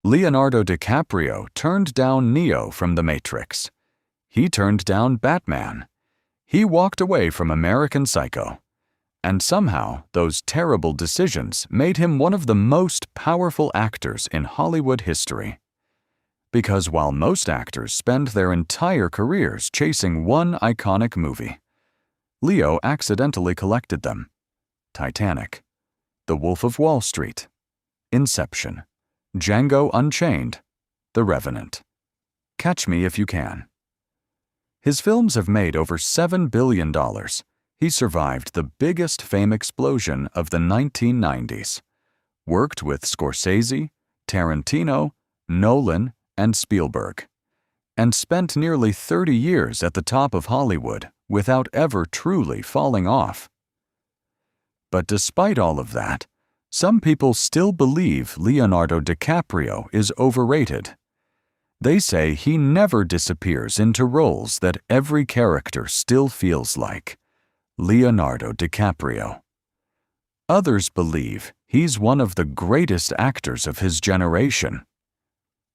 Leonardo DiCaprio turned down Neo from The Matrix. He turned down Batman. He walked away from American Psycho. And somehow, those terrible decisions made him one of the most powerful actors in Hollywood history. Because while most actors spend their entire careers chasing one iconic movie, Leo accidentally collected them. Titanic, The Wolf of Wall Street, Inception, Django Unchained, The Revenant. Catch Me If You Can. His films have made over $7 billion. He survived the biggest fame explosion of the 1990s, worked with Scorsese, Tarantino, Nolan, and Spielberg, and spent nearly 30 years at the top of Hollywood without ever truly falling off. But despite all of that, some people still believe Leonardo DiCaprio is overrated. They say he never disappears into roles that every character still feels like. Leonardo DiCaprio. Others believe he's one of the greatest actors of his generation.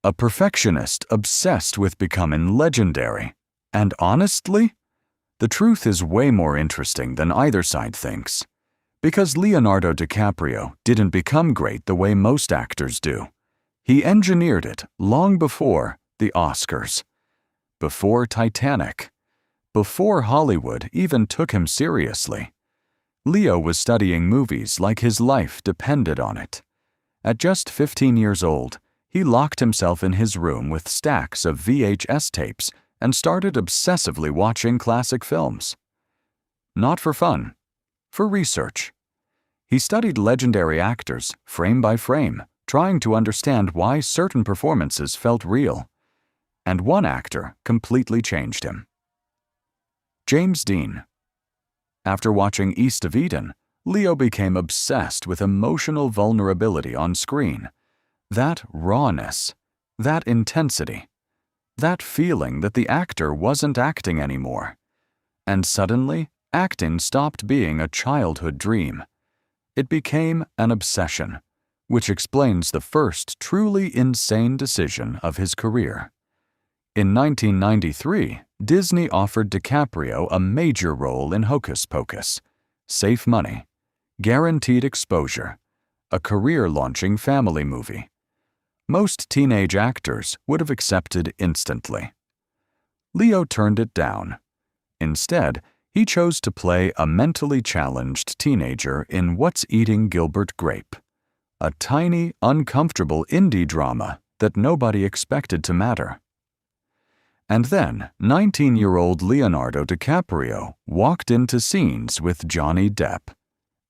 A perfectionist obsessed with becoming legendary. And honestly, the truth is way more interesting than either side thinks. Because Leonardo DiCaprio didn't become great the way most actors do. He engineered it long before the Oscars, before Titanic, before Hollywood even took him seriously. Leo was studying movies like his life depended on it. At just 15 years old, he locked himself in his room with stacks of VHS tapes and started obsessively watching classic films. Not for fun, for research. He studied legendary actors frame by frame, trying to understand why certain performances felt real. And one actor completely changed him. James Dean. After watching East of Eden, Leo became obsessed with emotional vulnerability on screen. That rawness, that intensity, that feeling that the actor wasn't acting anymore. And suddenly, acting stopped being a childhood dream. It became an obsession, which explains the first truly insane decision of his career. In 1993, Disney offered DiCaprio a major role in Hocus Pocus, safe money, guaranteed exposure, a career-launching family movie. Most teenage actors would have accepted instantly. Leo turned it down. Instead, he chose to play a mentally challenged teenager in What's Eating Gilbert Grape, a tiny, uncomfortable indie drama that nobody expected to matter. And then, 19-year-old Leonardo DiCaprio walked into scenes with Johnny Depp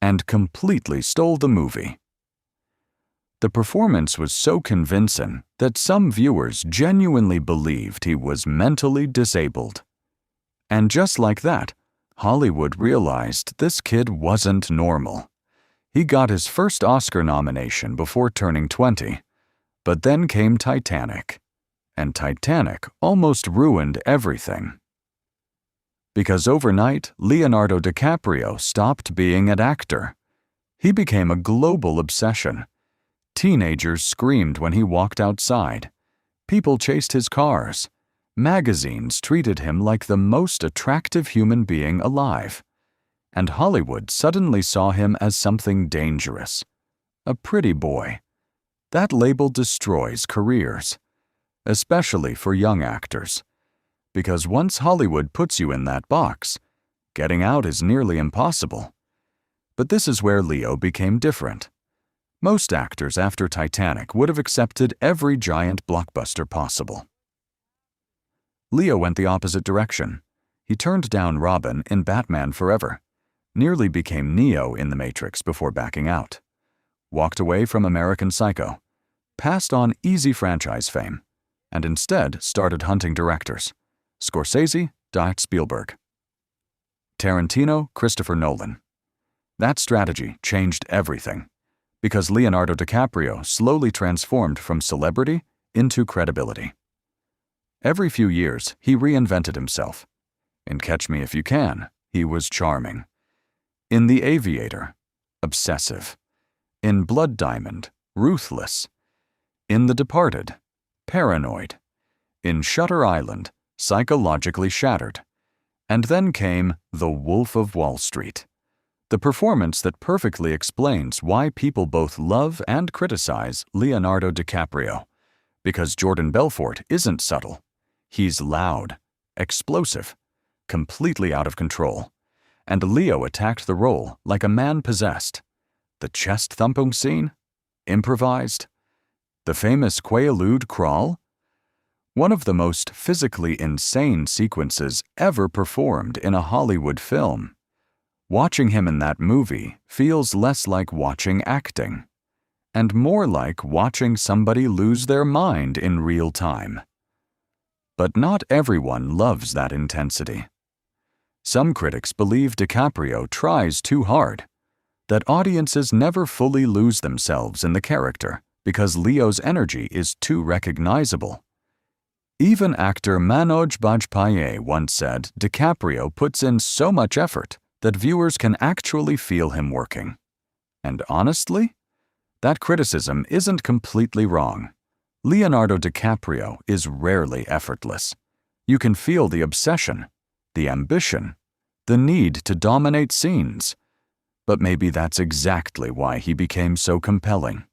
and completely stole the movie. The performance was so convincing that some viewers genuinely believed he was mentally disabled. And just like that, Hollywood realized this kid wasn't normal. He got his first Oscar nomination before turning 20, but then came Titanic. And Titanic almost ruined everything. Because overnight, Leonardo DiCaprio stopped being an actor. He became a global obsession. Teenagers screamed when he walked outside. People chased his cars. Magazines treated him like the most attractive human being alive. And Hollywood suddenly saw him as something dangerous. A pretty boy. That label destroys careers. Especially for young actors. Because once Hollywood puts you in that box, getting out is nearly impossible. But this is where Leo became different. Most actors after Titanic would have accepted every giant blockbuster possible. Leo went the opposite direction. He turned down Robin in Batman Forever, nearly became Neo in The Matrix before backing out, walked away from American Psycho, passed on easy franchise fame, and instead started hunting directors. Scorsese, Spielberg. Tarantino, Christopher Nolan. That strategy changed everything, because Leonardo DiCaprio slowly transformed from celebrity into credibility. Every few years, he reinvented himself. In Catch Me If You Can, he was charming. In The Aviator, obsessive. In Blood Diamond, ruthless. In The Departed, paranoid. In Shutter Island, psychologically shattered. And then came The Wolf of Wall Street, the performance that perfectly explains why people both love and criticize Leonardo DiCaprio. Because Jordan Belfort isn't subtle. He's loud, explosive, completely out of control. And Leo attacked the role like a man possessed. The chest-thumping scene? Improvised. The famous Quaalude crawl? One of the most physically insane sequences ever performed in a Hollywood film. Watching him in that movie feels less like watching acting, and more like watching somebody lose their mind in real time. But not everyone loves that intensity. Some critics believe DiCaprio tries too hard, that audiences never fully lose themselves in the character because Leo's energy is too recognizable. Even actor Manoj Bajpayee once said DiCaprio puts in so much effort that viewers can actually feel him working. And honestly, that criticism isn't completely wrong. Leonardo DiCaprio is rarely effortless. You can feel the obsession, the ambition, the need to dominate scenes. But maybe that's exactly why he became so compelling.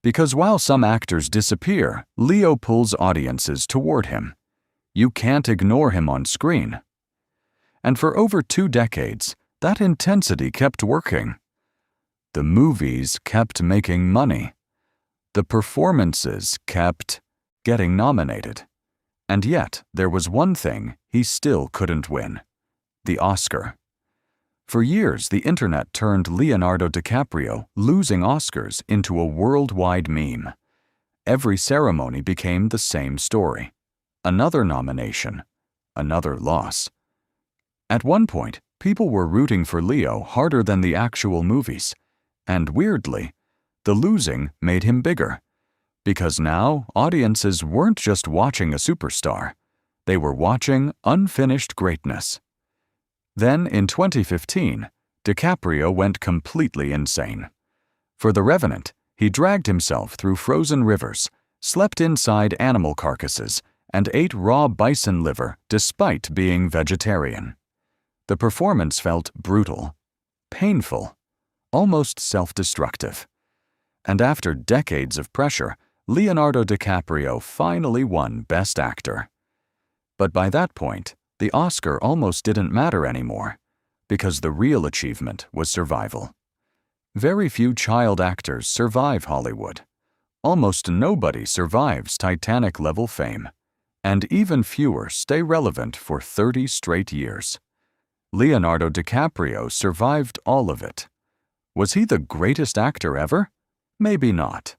Because while some actors disappear, Leo pulls audiences toward him. You can't ignore him on screen. And for over 2 decades, that intensity kept working. The movies kept making money. The performances kept getting nominated. And yet, there was one thing he still couldn't win: the Oscar. For years, the internet turned Leonardo DiCaprio losing Oscars into a worldwide meme. Every ceremony became the same story: another nomination, another loss. At one point, people were rooting for Leo harder than the actual movies. And weirdly, the losing made him bigger. Because now, audiences weren't just watching a superstar. They were watching unfinished greatness. Then, in 2015, DiCaprio went completely insane. For The Revenant, he dragged himself through frozen rivers, slept inside animal carcasses, and ate raw bison liver despite being vegetarian. The performance felt brutal, painful, almost self-destructive. And after decades of pressure, Leonardo DiCaprio finally won Best Actor. But by that point, the Oscar almost didn't matter anymore, because the real achievement was survival. Very few child actors survive Hollywood. Almost nobody survives Titanic-level fame, and even fewer stay relevant for 30 straight years. Leonardo DiCaprio survived all of it. Was he the greatest actor ever? Maybe not.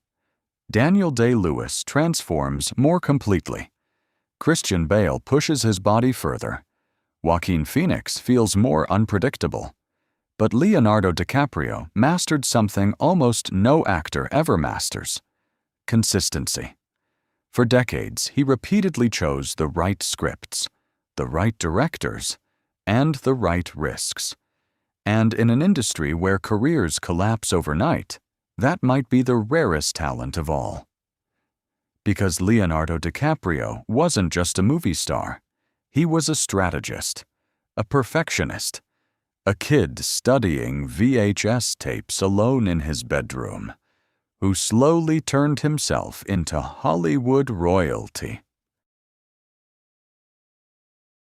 Daniel Day-Lewis transforms more completely. Christian Bale pushes his body further. Joaquin Phoenix feels more unpredictable. But Leonardo DiCaprio mastered something almost no actor ever masters: consistency. For decades, he repeatedly chose the right scripts, the right directors, and the right risks. And in an industry where careers collapse overnight, that might be the rarest talent of all. Because Leonardo DiCaprio wasn't just a movie star. He was a strategist, a perfectionist, a kid studying VHS tapes alone in his bedroom, who slowly turned himself into Hollywood royalty.